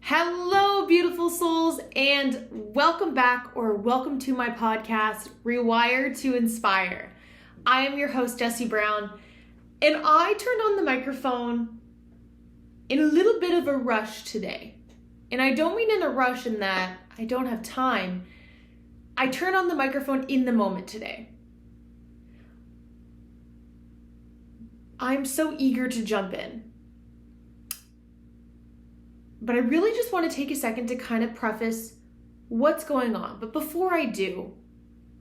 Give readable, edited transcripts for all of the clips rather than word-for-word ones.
Hello, beautiful souls, and welcome back or welcome to my podcast, Rewire to Inspire. I am your host, Jessie Brown, and I turned on the microphone in a little bit of a rush today. And I don't mean in a rush in that I don't have time. I turned on the microphone in the moment today. I'm so eager to jump in. But I really just want to take a second to kind of preface what's going on. But before I do,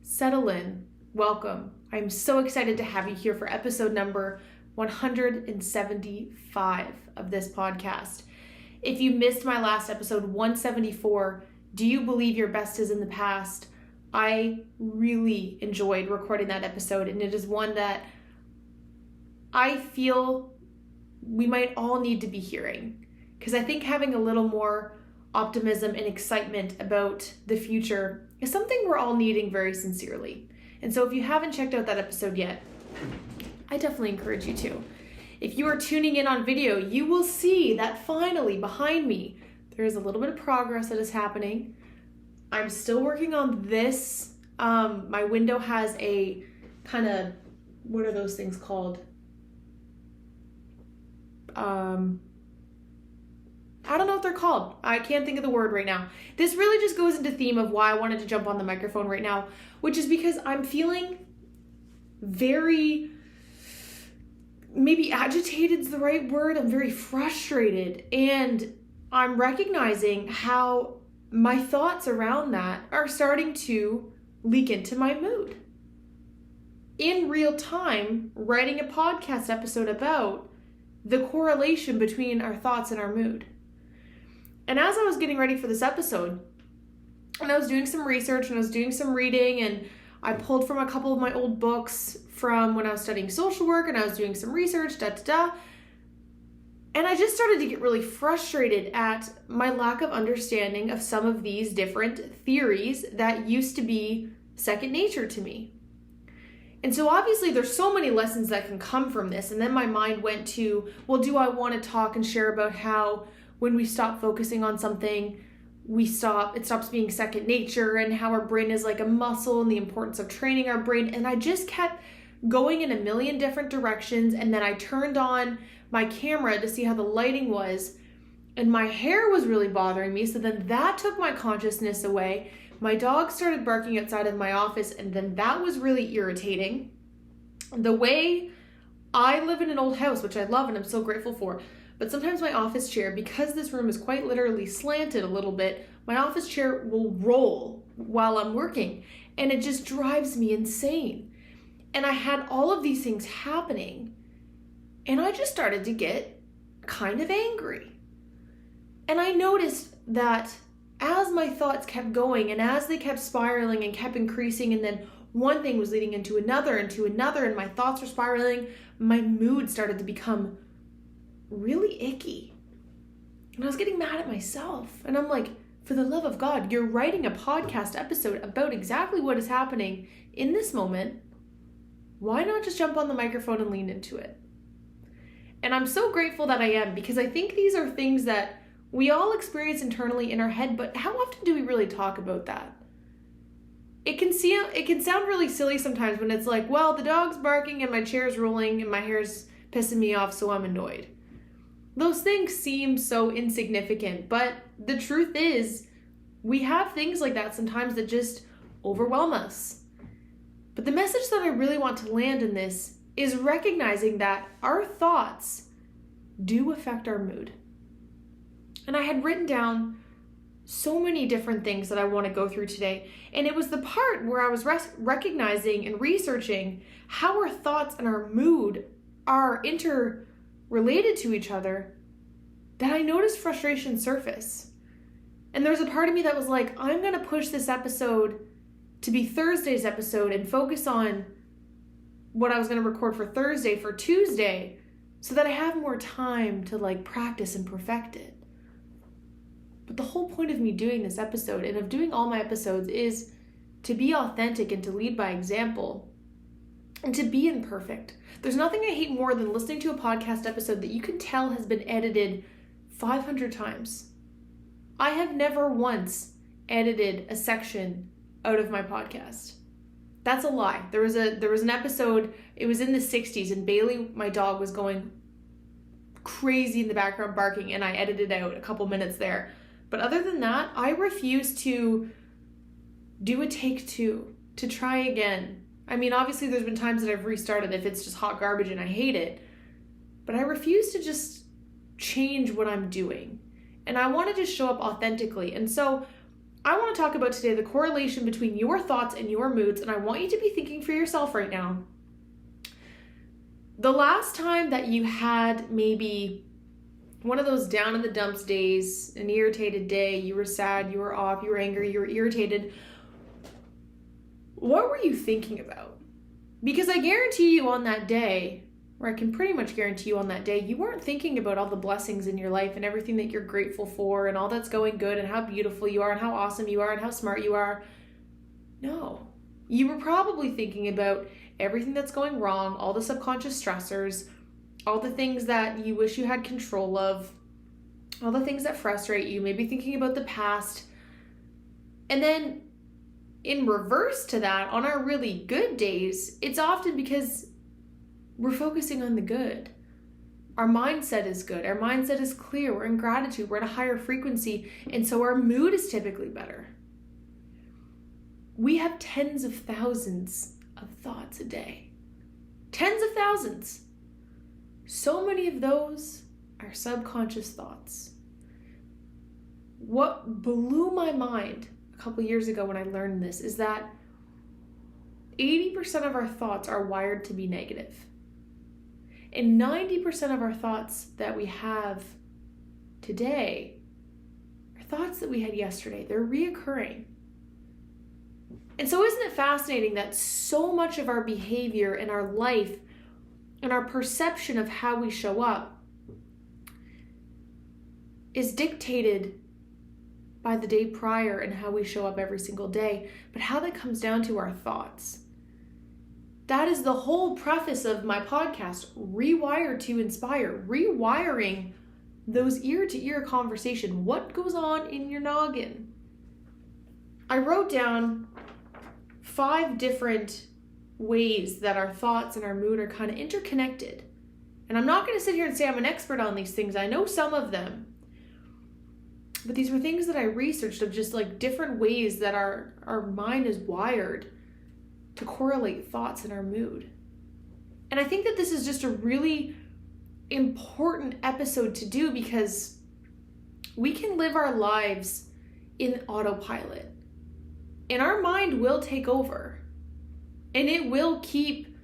settle in, welcome. I'm so excited to have you here for episode number 175 of this podcast. If you missed my last episode, 174, Do You Believe Your Best Is in the Past? I really enjoyed recording that episode, and it is one that I feel we might all need to be hearing. Because I think having a little more optimism and excitement about the future is something we're all needing very sincerely. And so if you haven't checked out that episode yet, I definitely encourage you to. If you are tuning in on video, you will see that finally behind me, there is a little bit of progress that is happening. I'm still working on this. My window has a kind of, what are those things called? I don't know what they're called. I can't think of the word right now. This really just goes into theme of why I wanted to jump on the microphone right now, which is because I'm feeling very, maybe agitated is the right word. I'm very frustrated, and I'm recognizing how my thoughts around that are starting to leak into my mood. In real time, writing a podcast episode about the correlation between our thoughts and our mood. And as I was getting ready for this episode, and I was doing some research and I was doing some reading, and I pulled from a couple of my old books from when I was studying social work, and I was doing some research, and I just started to get really frustrated at my lack of understanding of some of these different theories that used to be second nature to me. And so obviously there's so many lessons that can come from this. And then my mind went to, well, do I want to talk and share about how when we stop focusing on something, it stops being second nature, and how our brain is like a muscle and the importance of training our brain. And I just kept going in a million different directions. And then I turned on my camera to see how the lighting was, and my hair was really bothering me. So then that took my consciousness away. My dog started barking outside of my office, and then that was really irritating. The way I live in an old house, which I love and I'm so grateful for, but sometimes my office chair, because this room is quite literally slanted a little bit, my office chair will roll while I'm working, and it just drives me insane. And I had all of these things happening, and I just started to get kind of angry. And I noticed that as my thoughts kept going, and as they kept spiraling and kept increasing, and then one thing was leading into another, and my thoughts were spiraling, my mood started to become really icky. And I was getting mad at myself. And I'm like, for the love of God, you're writing a podcast episode about exactly what is happening in this moment. Why not just jump on the microphone and lean into it? And I'm so grateful that I am, because I think these are things that we all experience internally in our head, but how often do we really talk about that? It can sound really silly sometimes when it's like, well, the dog's barking and my chair's rolling and my hair's pissing me off, so I'm annoyed. Those things seem so insignificant, but the truth is, we have things like that sometimes that just overwhelm us. But the message that I really want to land in this is recognizing that our thoughts do affect our mood. And I had written down so many different things that I want to go through today. And it was the part where I was recognizing and researching how our thoughts and our mood are interrelated to each other, that I noticed frustration surface. And there's a part of me that was like, I'm going to push this episode to be Thursday's episode and focus on what I was going to record for Thursday for Tuesday, so that I have more time to practice and perfect it. But the whole point of me doing this episode, and of doing all my episodes, is to be authentic and to lead by example and to be imperfect. There's nothing I hate more than listening to a podcast episode that you can tell has been edited 500 times. I have never once edited a section out of my podcast. That's a lie. There was an episode, it was in the 60s, and Bailey, my dog, was going crazy in the background barking, and I edited out a couple minutes there. But other than that, I refuse to do a take 2, to try again. I mean, obviously there's been times that I've restarted if it's just hot garbage and I hate it, but I refuse to just change what I'm doing. And I want to just show up authentically. And so I want to talk about today the correlation between your thoughts and your moods, and I want you to be thinking for yourself right now. The last time that you had maybe one of those down in the dumps days, an irritated day, you were sad, you were off, you were angry, you were irritated, what were you thinking about? Because I guarantee you on that day, or I can pretty much guarantee you on that day, you weren't thinking about all the blessings in your life and everything that you're grateful for and all that's going good and how beautiful you are and how awesome you are and how smart you are. No. You were probably thinking about everything that's going wrong, all the subconscious stressors, all the things that you wish you had control of, all the things that frustrate you, maybe thinking about the past. And then in reverse to that, on our really good days, it's often because we're focusing on the good. Our mindset is good. Our mindset is clear. We're in gratitude. We're at a higher frequency. And so our mood is typically better. We have tens of thousands of thoughts a day. Tens of thousands. So many of those are subconscious thoughts. What blew my mind a couple years ago when I learned this is that 80% of our thoughts are wired to be negative. And 90% of our thoughts that we have today are thoughts that we had yesterday. They're reoccurring. And so isn't it fascinating that so much of our behavior and our life and our perception of how we show up is dictated by the day prior and how we show up every single day, but how that comes down to our thoughts. That is the whole preface of my podcast, Rewire to Inspire, rewiring those ear-to-ear conversation. What goes on in your noggin? I wrote down 5 different ways that our thoughts and our mood are kind of interconnected. And I'm not going to sit here and say I'm an expert on these things. I know some of them. But these were things that I researched of just like different ways that our mind is wired to correlate thoughts and our mood. And I think that this is just a really important episode to do because we can live our lives in autopilot. And our mind will take over. And it will keep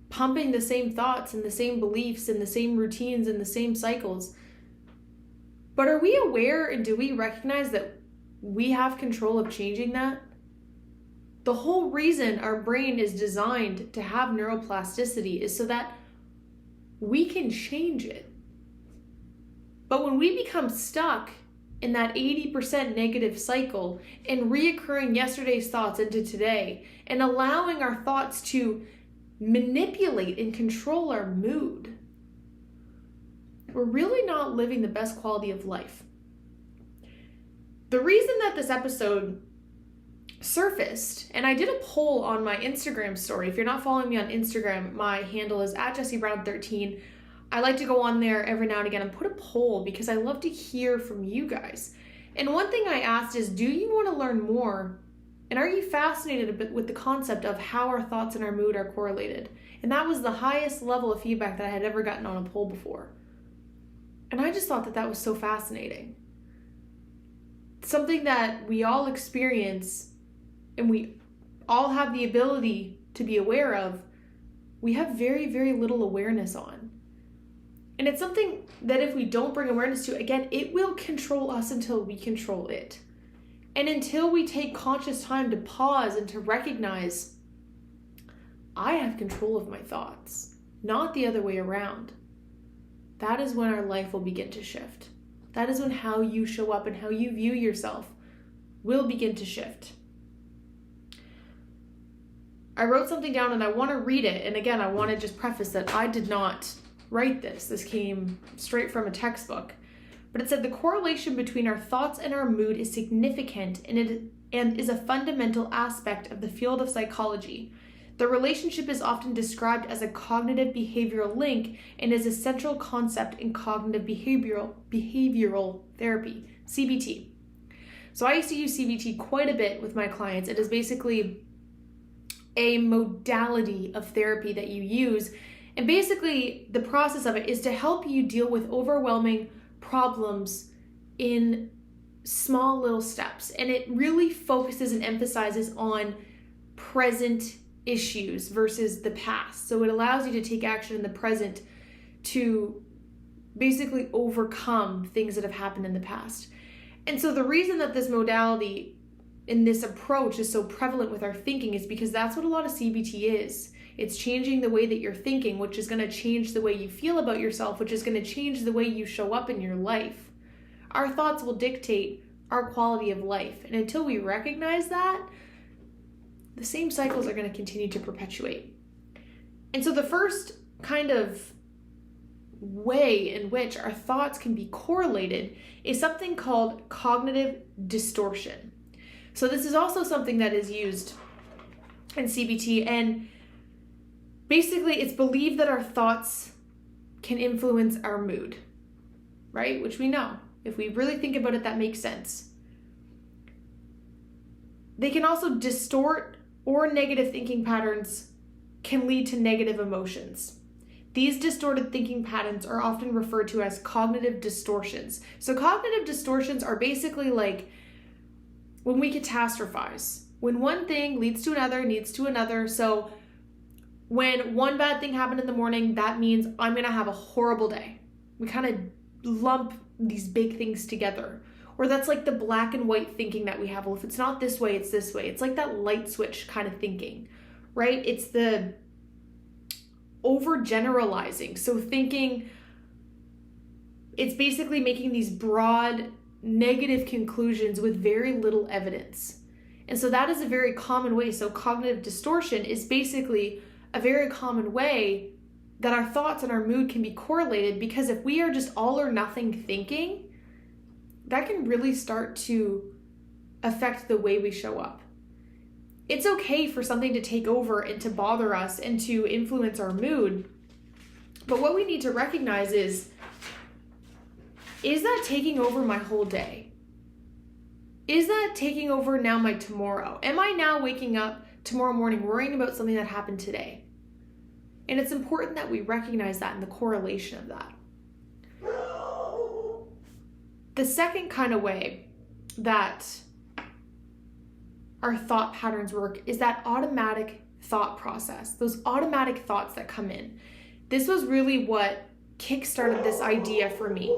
pumping the same thoughts and the same beliefs and the same routines and the same cycles. But are we aware and do we recognize that we have control of changing that? The whole reason our brain is designed to have neuroplasticity is so that we can change it. But when we become stuck in that 80% negative cycle and reoccurring yesterday's thoughts into today and allowing our thoughts to manipulate and control our mood, we're really not living the best quality of life. The reason that this episode surfaced, and I did a poll on my Instagram story. If you're not following me on Instagram, my handle is @JessieBrown13. I like to go on there every now and again and put a poll because I love to hear from you guys. And one thing I asked is, do you want to learn more? And are you fascinated a bit with the concept of how our thoughts and our mood are correlated? And that was the highest level of feedback that I had ever gotten on a poll before. And I just thought that that was so fascinating. Something that we all experience and we all have the ability to be aware of, we have very, very little awareness on. And it's something that if we don't bring awareness to, again, it will control us until we control it. And until we take conscious time to pause and to recognize, I have control of my thoughts, not the other way around. That is when our life will begin to shift. That is when how you show up and how you view yourself will begin to shift. I wrote something down and I want to read it. And again, I want to just preface that I did not write this. This came straight from a textbook. But it said the correlation between our thoughts and our mood is significant and is a fundamental aspect of the field of psychology. The relationship is often described as a cognitive behavioral link and is a central concept in cognitive behavioral therapy, CBT. So I used to use CBT quite a bit with my clients. It is basically a modality of therapy that you use. And basically the process of it is to help you deal with overwhelming problems in small little steps. And it really focuses and emphasizes on present issues versus the past. So it allows you to take action in the present to basically overcome things that have happened in the past. And so the reason that this modality and this approach is so prevalent with our thinking is because that's what a lot of CBT is. It's changing the way that you're thinking, which is going to change the way you feel about yourself, which is going to change the way you show up in your life. Our thoughts will dictate our quality of life. And until we recognize that, the same cycles are going to continue to perpetuate. And so the first kind of way in which our thoughts can be correlated is something called cognitive distortion. So this is also something that is used in CBT, and basically it's believed that our thoughts can influence our mood, right? Which we know. If we really think about it, that makes sense. They can also distort, or negative thinking patterns can lead to negative emotions. These distorted thinking patterns are often referred to as cognitive distortions. So cognitive distortions are basically like when we catastrophize. When one thing leads to another. So when one bad thing happened in the morning, that means I'm going to have a horrible day. We kind of lump these big things together. Or that's like the black and white thinking that we have. Well, if it's not this way, it's this way. It's like that light switch kind of thinking, right? It's the overgeneralizing. So thinking, it's basically making these broad negative conclusions with very little evidence. And so that is a very common way. So cognitive distortion is basically a very common way that our thoughts and our mood can be correlated, because if we are just all or nothing thinking, that can really start to affect the way we show up. It's okay for something to take over and to bother us and to influence our mood. But what we need to recognize is that taking over my whole day? Is that taking over now my tomorrow? Am I now waking up tomorrow morning worrying about something that happened today? And it's important that we recognize that and the correlation of that. The second kind of way that our thought patterns work is that automatic thought process, those automatic thoughts that come in. This was really what kickstarted this idea for me.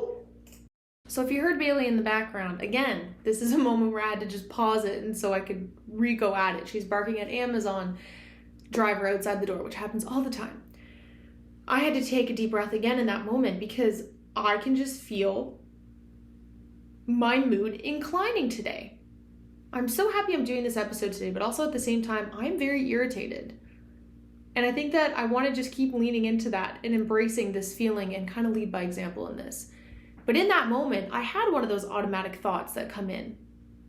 So if you heard Bailey in the background, again, this is a moment where I had to just pause it and so I could re-go at it. She's barking at Amazon driver outside the door, which happens all the time. I had to take a deep breath again in that moment because I can just feel my mood inclining today. I'm so happy I'm doing this episode today, but also at the same time, I'm very irritated. And I think that I want to just keep leaning into that and embracing this feeling and kind of lead by example in this. But in that moment, I had one of those automatic thoughts that come in,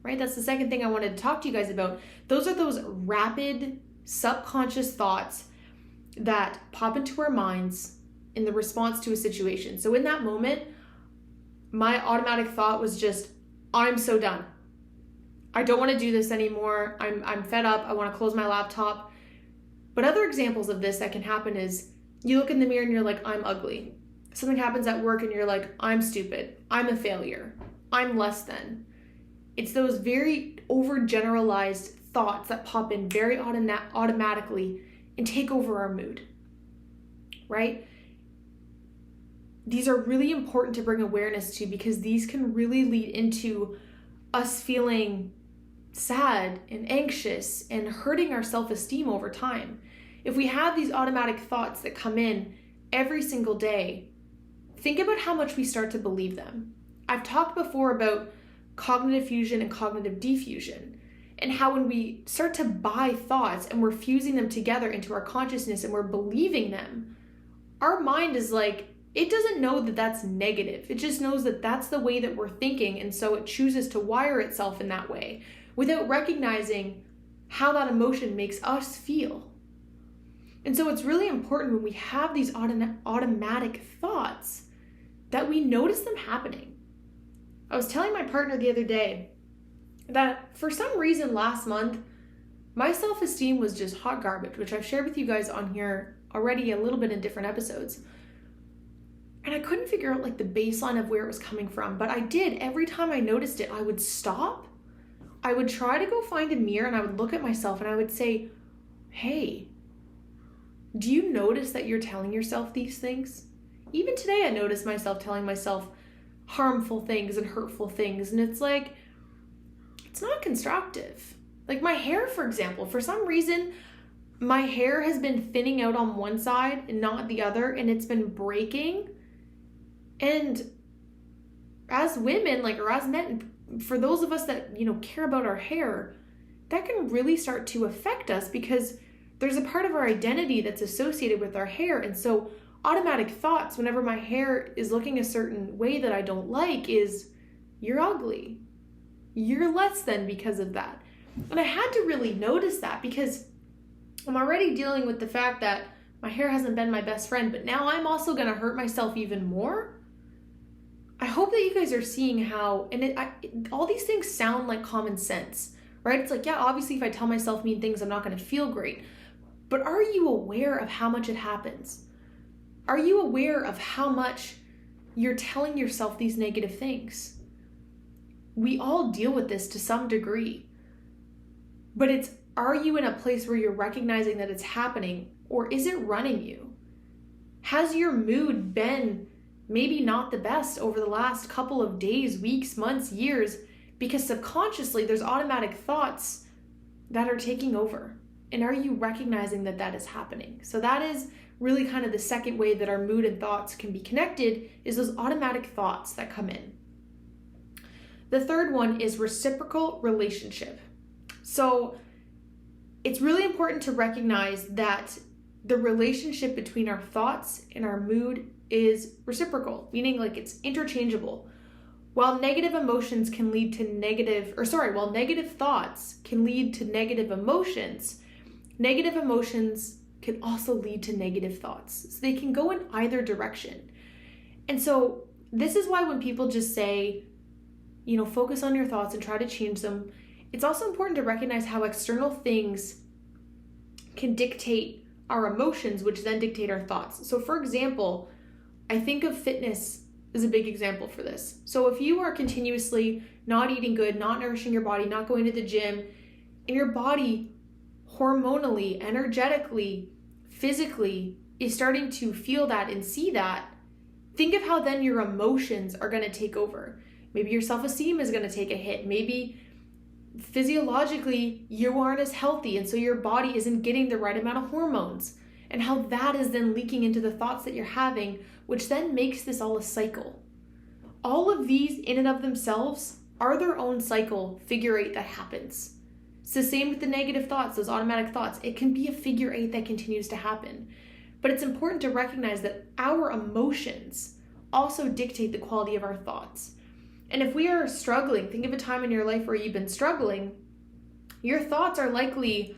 right? That's the second thing I wanted to talk to you guys about. Those are those rapid subconscious thoughts that pop into our minds in the response to a situation. So in that moment, my automatic thought was just, I'm so done. I don't want to do this anymore. I'm fed up. I want to close my laptop. But other examples of this that can happen is you look in the mirror and you're like, I'm ugly. Something happens at work and you're like, I'm stupid. I'm a failure. I'm less than. It's those very overgeneralized thoughts that pop in very automatically and take over our mood, right? These are really important to bring awareness to because these can really lead into us feeling sad and anxious and hurting our self-esteem over time. If we have these automatic thoughts that come in every single day, think about how much we start to believe them. I've talked before about cognitive fusion and cognitive diffusion, and how when we start to buy thoughts and we're fusing them together into our consciousness and we're believing them, our mind is like it doesn't know that that's negative. It just knows that that's the way that we're thinking, and so it chooses to wire itself in that way without recognizing how that emotion makes us feel. And so it's really important when we have these automatic thoughts that we notice them happening. I was telling my partner the other day that for some reason last month, my self-esteem was just hot garbage, which I've shared with you guys on here already a little bit in different episodes. And I couldn't figure out like the baseline of where it was coming from, but I did. Every time I noticed it, I would stop. I would try to go find a mirror and I would look at myself and I would say, hey, do you notice that you're telling yourself these things? Even today, I noticed myself telling myself harmful things and hurtful things. And it's like, it's not constructive. Like my hair, for example, for some reason, my hair has been thinning out on one side and not the other, and it's been breaking. And as women, like, or as men, for those of us that, care about our hair, that can really start to affect us because there's a part of our identity that's associated with our hair. And so automatic thoughts whenever my hair is looking a certain way that I don't like is, you're ugly. You're less than because of that. And I had to really notice that because I'm already dealing with the fact that my hair hasn't been my best friend, but now I'm also going to hurt myself even more. I hope that you guys are seeing how, and all these things sound like common sense, right? It's like, yeah, obviously if I tell myself mean things, I'm not going to feel great. But are you aware of how much it happens? Are you aware of how much you're telling yourself these negative things? We all deal with this to some degree, but are you in a place where you're recognizing that it's happening, or is it running you? Has your mood been maybe not the best over the last couple of days, weeks, months, years, because subconsciously there's automatic thoughts that are taking over? And are you recognizing that that is happening? So that is really kind of the second way that our mood and thoughts can be connected, is those automatic thoughts that come in. The third one is reciprocal relationship. So it's really important to recognize that the relationship between our thoughts and our mood is reciprocal, meaning like it's interchangeable. While negative thoughts can lead to negative emotions, negative emotions can also lead to negative thoughts. So they can go in either direction. And so this is why when people just say, focus on your thoughts and try to change them, it's also important to recognize how external things can dictate our emotions, which then dictate our thoughts. So for example, I think of fitness as a big example for this. So if you are continuously not eating good, not nourishing your body, not going to the gym, and your body hormonally, energetically, physically is starting to feel that and see that, think of how then your emotions are going to take over. Maybe your self-esteem is going to take a hit. Maybe physiologically you aren't as healthy, and so your body isn't getting the right amount of hormones, and how that is then leaking into the thoughts that you're having, which then makes this all a cycle. All of these in and of themselves are their own cycle, figure eight that happens. It's the same with the negative thoughts, those automatic thoughts. It can be a figure eight that continues to happen. But it's important to recognize that our emotions also dictate the quality of our thoughts. And if we are struggling, think of a time in your life where you've been struggling, your thoughts are likely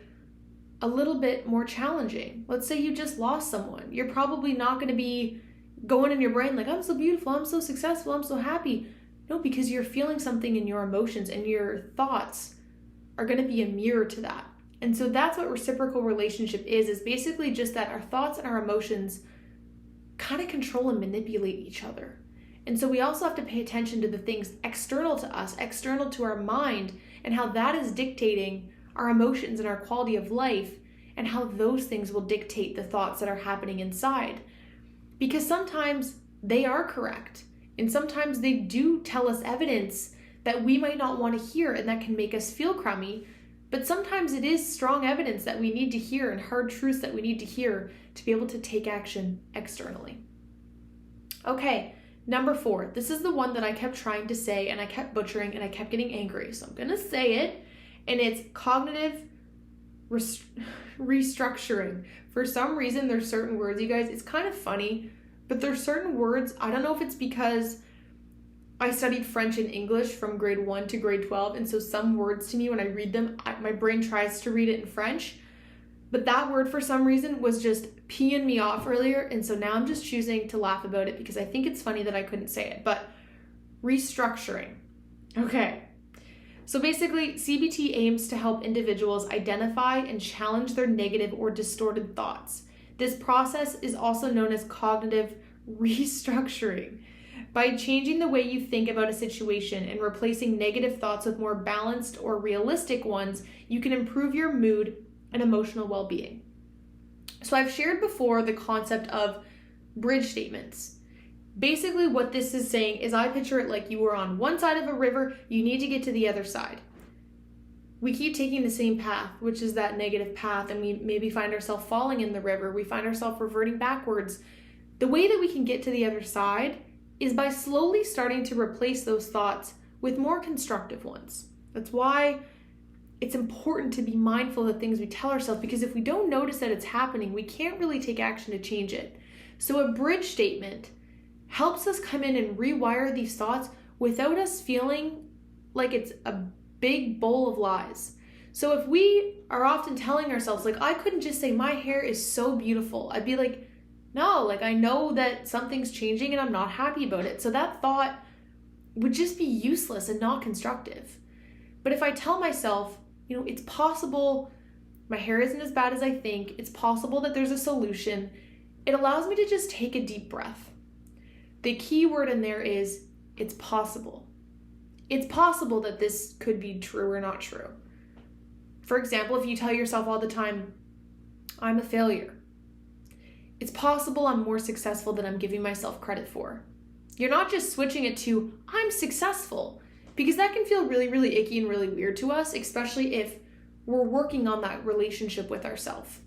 a little bit more challenging. Let's say you just lost someone. You're probably not going to be going in your brain like, I'm so beautiful, I'm so successful, I'm so happy. No, because you're feeling something in your emotions, and your thoughts are going to be a mirror to that. And so that's what reciprocal relationship is basically just that our thoughts and our emotions kind of control and manipulate each other. And so we also have to pay attention to the things external to us, external to our mind, and how that is dictating our emotions and our quality of life, and how those things will dictate the thoughts that are happening inside. Because sometimes they are correct, and sometimes they do tell us evidence that we might not want to hear, and that can make us feel crummy. But sometimes it is strong evidence that we need to hear, and hard truths that we need to hear to be able to take action externally. Okay, number 4. This is the one that I kept trying to say, and I kept butchering, and I kept getting angry. So I'm going to say it, and it's cognitive restructuring. For some reason, there's certain words, you guys, it's kind of funny, but there's certain words, I don't know if it's because I studied French and English from grade 1 to grade 12, and so some words to me, when I read them, my brain tries to read it in French. But that word, for some reason, was just peeing me off earlier, and so now I'm just choosing to laugh about it because I think it's funny that I couldn't say it. But restructuring. Okay. So basically, CBT aims to help individuals identify and challenge their negative or distorted thoughts. This process is also known as cognitive restructuring. By changing the way you think about a situation and replacing negative thoughts with more balanced or realistic ones, you can improve your mood and emotional well-being. So I've shared before the concept of bridge statements. Basically what this is saying is, I picture it like you were on one side of a river, you need to get to the other side. We keep taking the same path, which is that negative path, and we maybe find ourselves falling in the river. We find ourselves reverting backwards. The way that we can get to the other side is by slowly starting to replace those thoughts with more constructive ones. That's why it's important to be mindful of the things we tell ourselves, because if we don't notice that it's happening, we can't really take action to change it. So a bridge statement helps us come in and rewire these thoughts without us feeling like it's a big bowl of lies. So if we are often telling ourselves, like, I couldn't just say my hair is so beautiful, I'd be like, no, like, I know that something's changing and I'm not happy about it. So that thought would just be useless and not constructive. But if I tell myself, it's possible my hair isn't as bad as I think, it's possible that there's a solution, it allows me to just take a deep breath. The key word in there is, it's possible. It's possible that this could be true or not true. For example, if you tell yourself all the time, I'm a failure, it's possible I'm more successful than I'm giving myself credit for. You're not just switching it to, I'm successful, because that can feel really, really icky and really weird to us, especially if we're working on that relationship with ourselves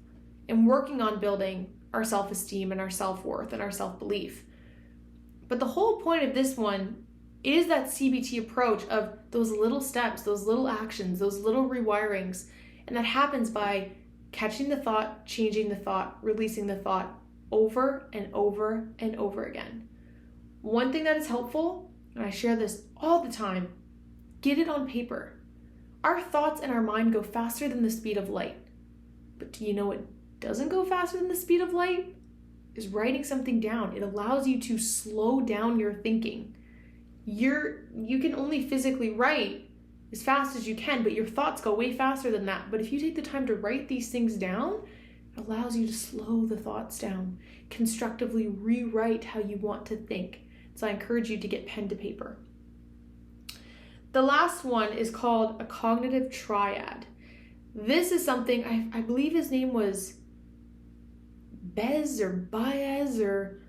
and working on building our self-esteem and our self-worth and our self-belief. But the whole point of this one is that CBT approach of those little steps, those little actions, those little rewirings, and that happens by catching the thought, changing the thought, releasing the thought over and over and over again. One thing that is helpful, and I share this all the time, get it on paper. Our thoughts and our mind go faster than the speed of light. But do you know what doesn't go faster than the speed of light? Is writing something down. It allows you to slow down your thinking. You can only physically write as fast as you can, but your thoughts go way faster than that. But if you take the time to write these things down, it allows you to slow the thoughts down, constructively rewrite how you want to think. So I encourage you to get pen to paper. The last one is called a cognitive triad. This is something, I believe his name was Baez, or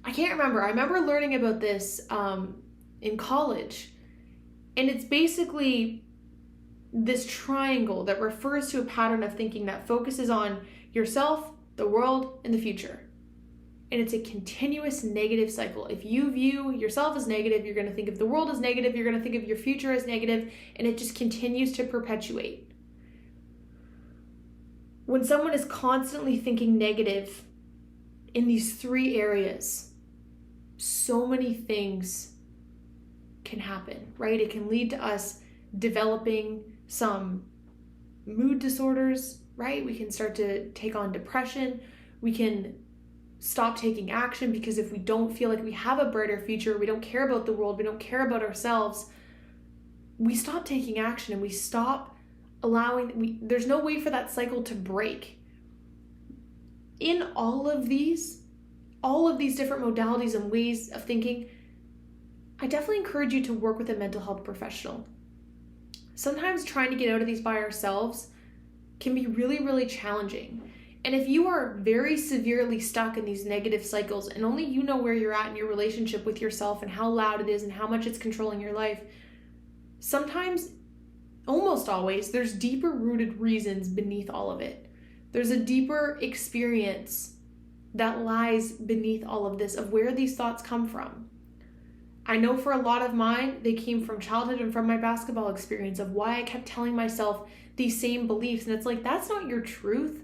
I can't remember. I remember learning about this in college. And it's basically this triangle that refers to a pattern of thinking that focuses on yourself, the world, and the future. And it's a continuous negative cycle. If you view yourself as negative, you're going to think of the world as negative, you're going to think of your future as negative, and it just continues to perpetuate. When someone is constantly thinking negative in these three areas, so many things can happen, right? It can lead to us developing some mood disorders, right? We can start to take on depression. We can stop taking action because if we don't feel like we have a brighter future, we don't care about the world, we don't care about ourselves, we stop taking action and we stop there's no way for that cycle to break. In all of these different modalities and ways of thinking, I definitely encourage you to work with a mental health professional. Sometimes trying to get out of these by ourselves can be really, really challenging. And if you are very severely stuck in these negative cycles and only you know where you're at in your relationship with yourself and how loud it is and how much it's controlling your life, sometimes, almost always, there's deeper rooted reasons beneath all of it. There's a deeper experience that lies beneath all of this of where these thoughts come from. I know for a lot of mine, they came from childhood and from my basketball experience of why I kept telling myself these same beliefs. And it's like, that's not your truth.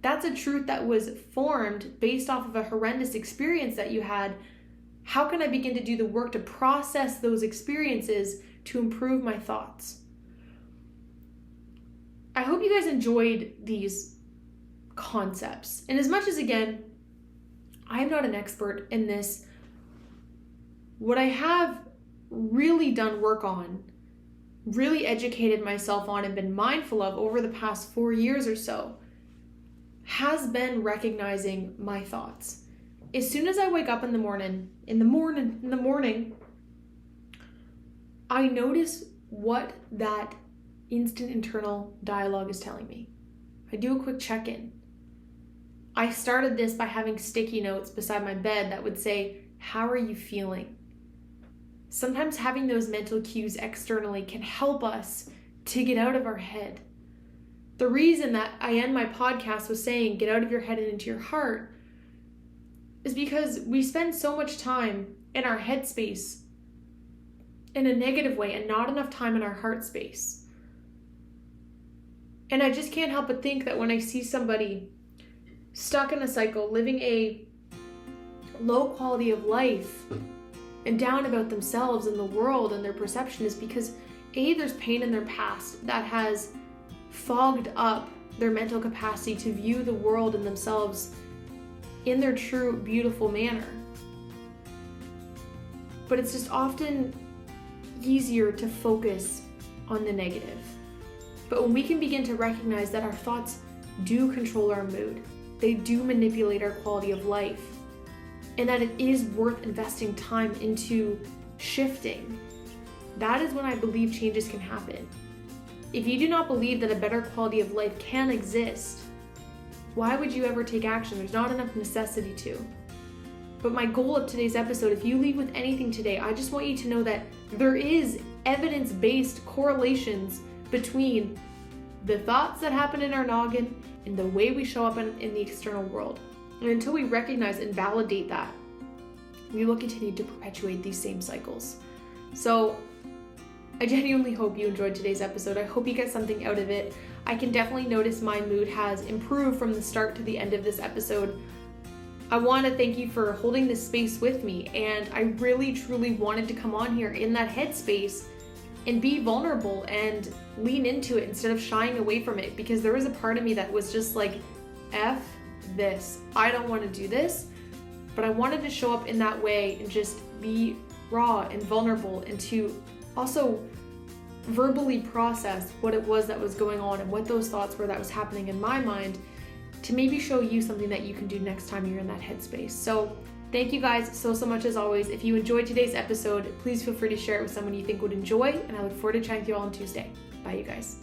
that's a truth that was formed based off of a horrendous experience that you had. How can I begin to do the work to process those experiences to improve my thoughts? I hope you guys enjoyed these concepts. And as much as, again, I am not an expert in this, what I have really done work on, really educated myself on, and been mindful of over the past 4 years or so has been recognizing my thoughts. As soon as I wake up in the morning, I notice what that instant internal dialogue is telling me. I do a quick check-in. I started this by having sticky notes beside my bed that would say, "How are you feeling?" Sometimes having those mental cues externally can help us to get out of our head. The reason that I end my podcast with saying, get out of your head and into your heart, is because we spend so much time in our head space in a negative way and not enough time in our heart space. And I just can't help but think that when I see somebody stuck in a cycle, living a low quality of life and down about themselves and the world and their perception, is because A, there's pain in their past that has fogged up their mental capacity to view the world and themselves in their true, beautiful manner. But it's just often easier to focus on the negative. But when we can begin to recognize that our thoughts do control our mood, they do manipulate our quality of life, and that it is worth investing time into shifting, that is when I believe changes can happen. If you do not believe that a better quality of life can exist, why would you ever take action? There's not enough necessity to. But my goal of today's episode, if you leave with anything today, I just want you to know that there is evidence-based correlations between the thoughts that happen in our noggin and the way we show up in the external world. And until we recognize and validate that, we will continue to perpetuate these same cycles. So I genuinely hope you enjoyed today's episode. I hope you get something out of it. I can definitely notice my mood has improved from the start to the end of this episode. I want to thank you for holding this space with me, and I really truly wanted to come on here in that headspace and be vulnerable and lean into it instead of shying away from it, because there was a part of me that was just like, F this. I don't want to do this, but I wanted to show up in that way and just be raw and vulnerable, and to also verbally process what it was that was going on and what those thoughts were that was happening in my mind, to maybe show you something that you can do next time you're in that headspace. So thank you guys so much as always. If you enjoyed today's episode, please feel free to share it with someone you think would enjoy, and I look forward to chatting with you all on Tuesday. Bye, you guys.